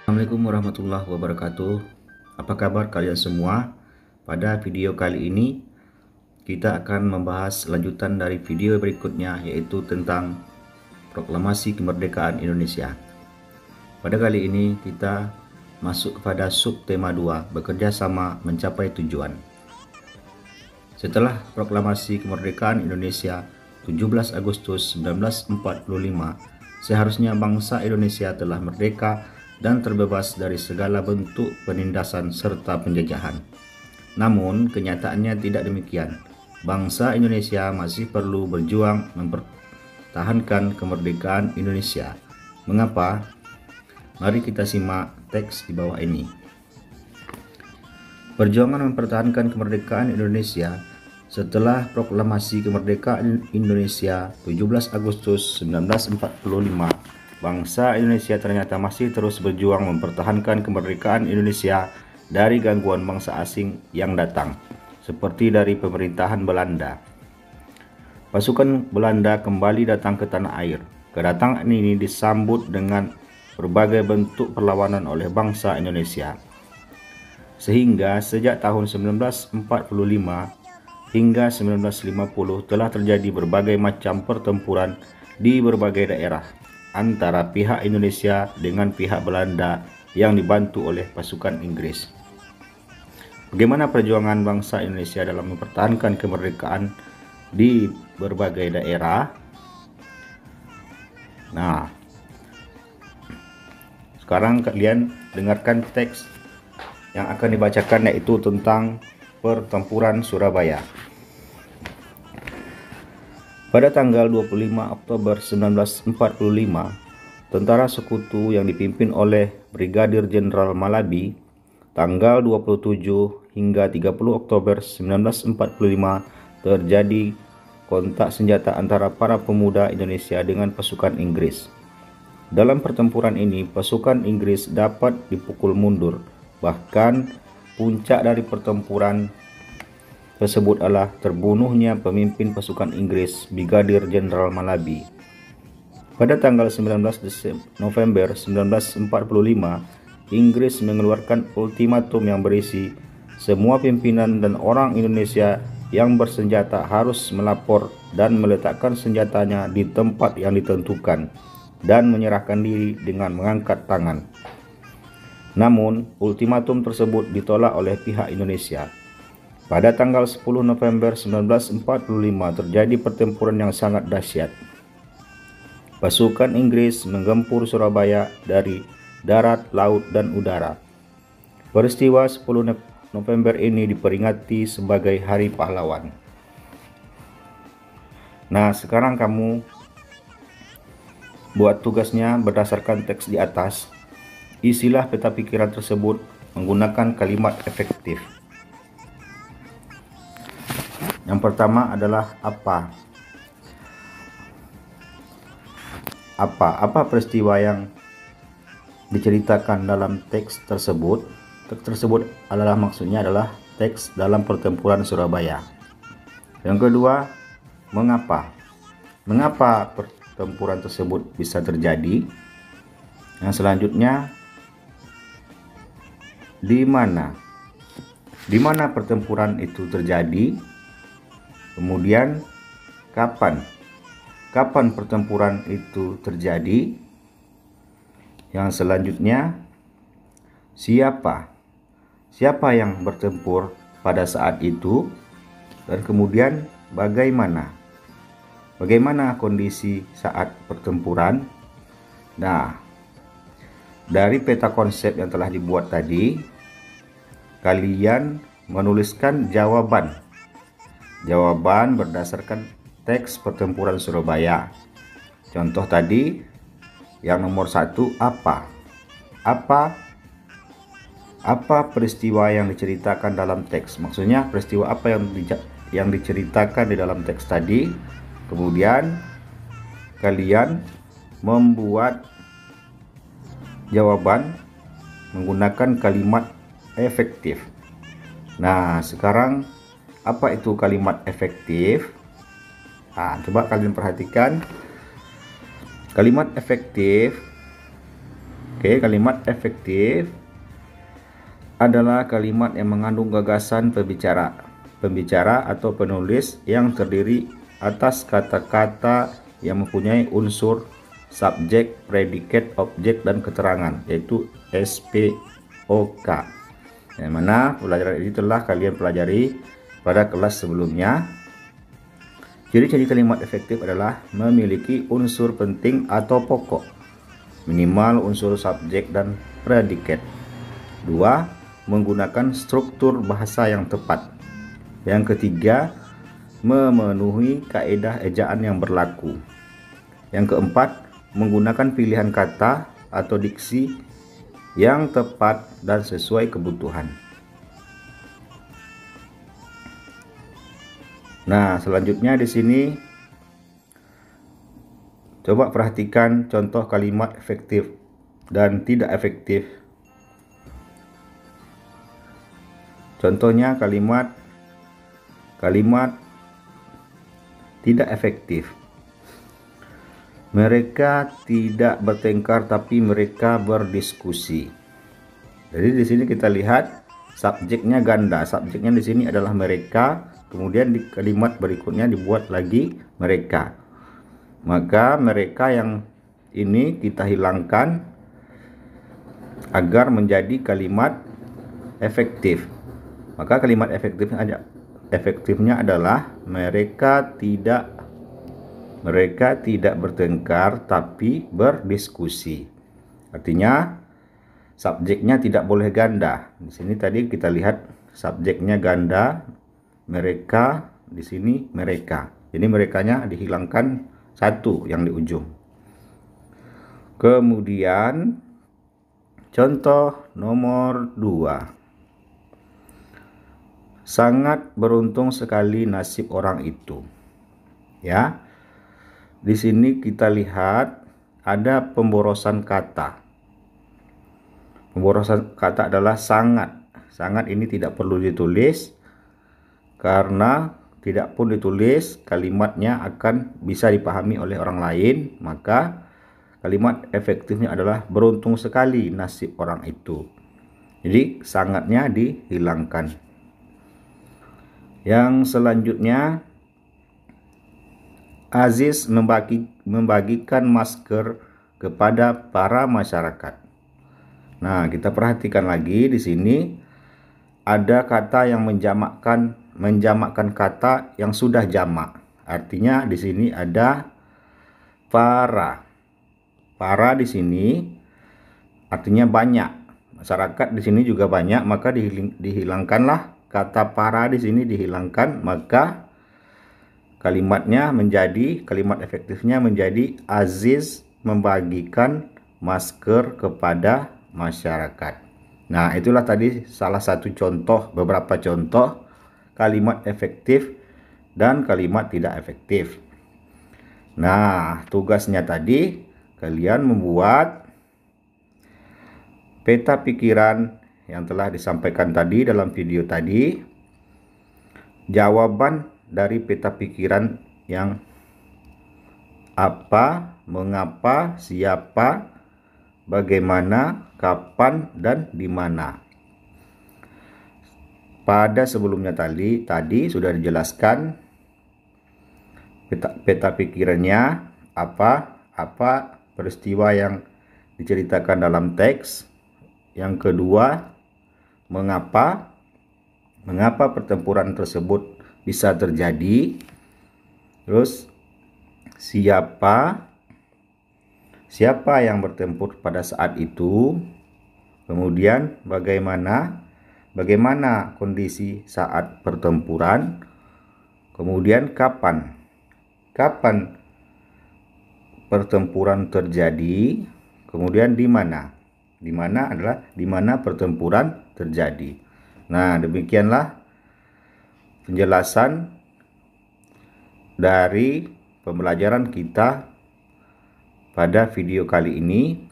Assalamualaikum warahmatullahi wabarakatuh. Apa kabar kalian semua? Pada video kali ini kita akan membahas lanjutan dari video berikutnya, yaitu tentang Proklamasi Kemerdekaan Indonesia. Pada kali ini kita masuk kepada subtema 2, bekerja sama mencapai tujuan. Setelah Proklamasi Kemerdekaan Indonesia 17 Agustus 1945, seharusnya bangsa Indonesia telah merdeka dan terbebas dari segala bentuk penindasan serta penjajahan. Namun, kenyataannya tidak demikian. Bangsa Indonesia masih perlu berjuang mempertahankan kemerdekaan Indonesia. Mengapa? Mari kita simak teks di bawah ini. Perjuangan mempertahankan kemerdekaan Indonesia setelah Proklamasi Kemerdekaan Indonesia 17 Agustus 1945, bangsa Indonesia ternyata masih terus berjuang mempertahankan kemerdekaan Indonesia dari gangguan bangsa asing yang datang, seperti dari pemerintahan Belanda. Pasukan Belanda kembali datang ke tanah air. Kedatangan ini disambut dengan berbagai bentuk perlawanan oleh bangsa Indonesia. Sehingga sejak tahun 1945 hingga 1950 telah terjadi berbagai macam pertempuran di berbagai daerah antara pihak Indonesia dengan pihak Belanda yang dibantu oleh pasukan Inggris. Bagaimana perjuangan bangsa Indonesia dalam mempertahankan kemerdekaan di berbagai daerah? Nah, sekarang kalian dengarkan teks yang akan dibacakan, yaitu tentang pertempuran Surabaya. Pada tanggal 25 Oktober 1945, tentara sekutu yang dipimpin oleh Brigadir Jenderal Malabi, tanggal 27 hingga 30 Oktober 1945 terjadi kontak senjata antara para pemuda Indonesia dengan pasukan Inggris. Dalam pertempuran ini, pasukan Inggris dapat dipukul mundur. Bahkan puncak dari pertempuran tersebut adalah terbunuhnya pemimpin pasukan Inggris, Brigadir Jenderal Malabi. Pada tanggal 19 November 1945, Inggris mengeluarkan ultimatum yang berisi semua pimpinan dan orang Indonesia yang bersenjata harus melapor dan meletakkan senjatanya di tempat yang ditentukan dan menyerahkan diri dengan mengangkat tangan. Namun, ultimatum tersebut ditolak oleh pihak Indonesia. Pada tanggal 10 November 1945 terjadi pertempuran yang sangat dahsyat. Pasukan Inggris menggempur Surabaya dari darat, laut, dan udara. Peristiwa 10 November ini diperingati sebagai Hari Pahlawan. Nah, sekarang kamu buat tugasnya berdasarkan teks di atas. Isilah peta pikiran tersebut menggunakan kalimat efektif. Yang pertama adalah apa? Apa peristiwa yang diceritakan dalam teks tersebut? Teks tersebut maksudnya adalah teks dalam pertempuran Surabaya. Yang kedua, mengapa? Mengapa pertempuran tersebut bisa terjadi? Yang selanjutnya, di mana pertempuran itu terjadi? Kemudian kapan pertempuran itu terjadi? Yang selanjutnya, siapa yang bertempur pada saat itu? Dan kemudian bagaimana kondisi saat pertempuran? Nah, dari peta konsep yang telah dibuat tadi, kalian menuliskan jawaban berdasarkan teks pertempuran Surabaya. Contoh tadi, yang nomor 1, apa peristiwa yang diceritakan dalam teks? Maksudnya peristiwa apa yang diceritakan di dalam teks tadi. Kemudian kalian membuat jawaban menggunakan kalimat efektif. Nah, sekarang apa itu kalimat efektif? Nah, coba kalian perhatikan. Kalimat efektif Oke, kalimat efektif adalah kalimat yang mengandung gagasan pembicara atau penulis yang terdiri atas kata-kata yang mempunyai unsur subjek, predikat, objek, dan keterangan, yaitu SPOK. Yang mana pelajaran ini telah kalian pelajari pada kelas sebelumnya. Ciri-ciri kalimat efektif adalah memiliki unsur penting atau pokok, minimal unsur subjek dan predikat. 2. Menggunakan struktur bahasa yang tepat. Yang ketiga, memenuhi kaedah ejaan yang berlaku. Yang keempat, menggunakan pilihan kata atau diksi yang tepat dan sesuai kebutuhan. Nah, selanjutnya di sini coba perhatikan contoh kalimat efektif dan tidak efektif. Contohnya kalimat tidak efektif. Mereka tidak bertengkar tapi mereka berdiskusi. Jadi di sini kita lihat subjeknya ganda. Subjeknya di sini adalah mereka. Kemudian di kalimat berikutnya dibuat lagi mereka. Maka mereka yang ini kita hilangkan agar menjadi kalimat efektif. Maka kalimat efektifnya adalah mereka tidak bertengkar tapi berdiskusi. Artinya subjeknya tidak boleh ganda. Di sini tadi kita lihat subjeknya ganda. Mereka, di sini mereka. Jadi merekanya dihilangkan satu yang di ujung. Kemudian contoh nomor 2. Sangat beruntung sekali nasib orang itu. Ya. Di sini kita lihat ada pemborosan kata. Pemborosan kata adalah sangat. Sangat ini tidak perlu ditulis. Karena tidak pun ditulis, kalimatnya akan bisa dipahami oleh orang lain. Maka kalimat efektifnya adalah beruntung sekali nasib orang itu. Jadi sangatnya dihilangkan. Yang selanjutnya, Aziz membagikan masker kepada para masyarakat. Nah, kita perhatikan lagi di sini ada kata yang menjamakkan kata yang sudah jamak. Artinya di sini ada para. Para di sini artinya banyak. Masyarakat di sini juga banyak, maka dihilangkanlah kata para di sini dihilangkan, maka kalimat efektifnya menjadi Aziz membagikan masker kepada masyarakat. Nah, itulah tadi salah satu contoh, beberapa contoh kalimat efektif dan kalimat tidak efektif. Nah, tugasnya tadi kalian membuat peta pikiran yang telah disampaikan tadi dalam video tadi. Jawaban dari peta pikiran yang apa, mengapa, siapa, bagaimana, kapan, dan di mana. Pada sebelumnya tadi sudah dijelaskan peta pikirannya apa peristiwa yang diceritakan dalam teks. Yang kedua, mengapa pertempuran tersebut bisa terjadi. Terus siapa yang bertempur pada saat itu. Kemudian bagaimana kondisi saat pertempuran. Kemudian kapan pertempuran terjadi. Kemudian di mana adalah di mana pertempuran terjadi. Nah, demikianlah penjelasan dari pembelajaran kita pada video kali ini.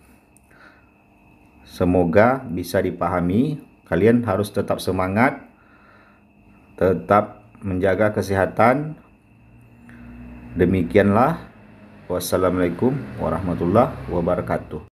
Semoga bisa dipahami. Kalian harus tetap semangat, tetap menjaga kesehatan. Demikianlah. Wassalamualaikum warahmatullahi wabarakatuh.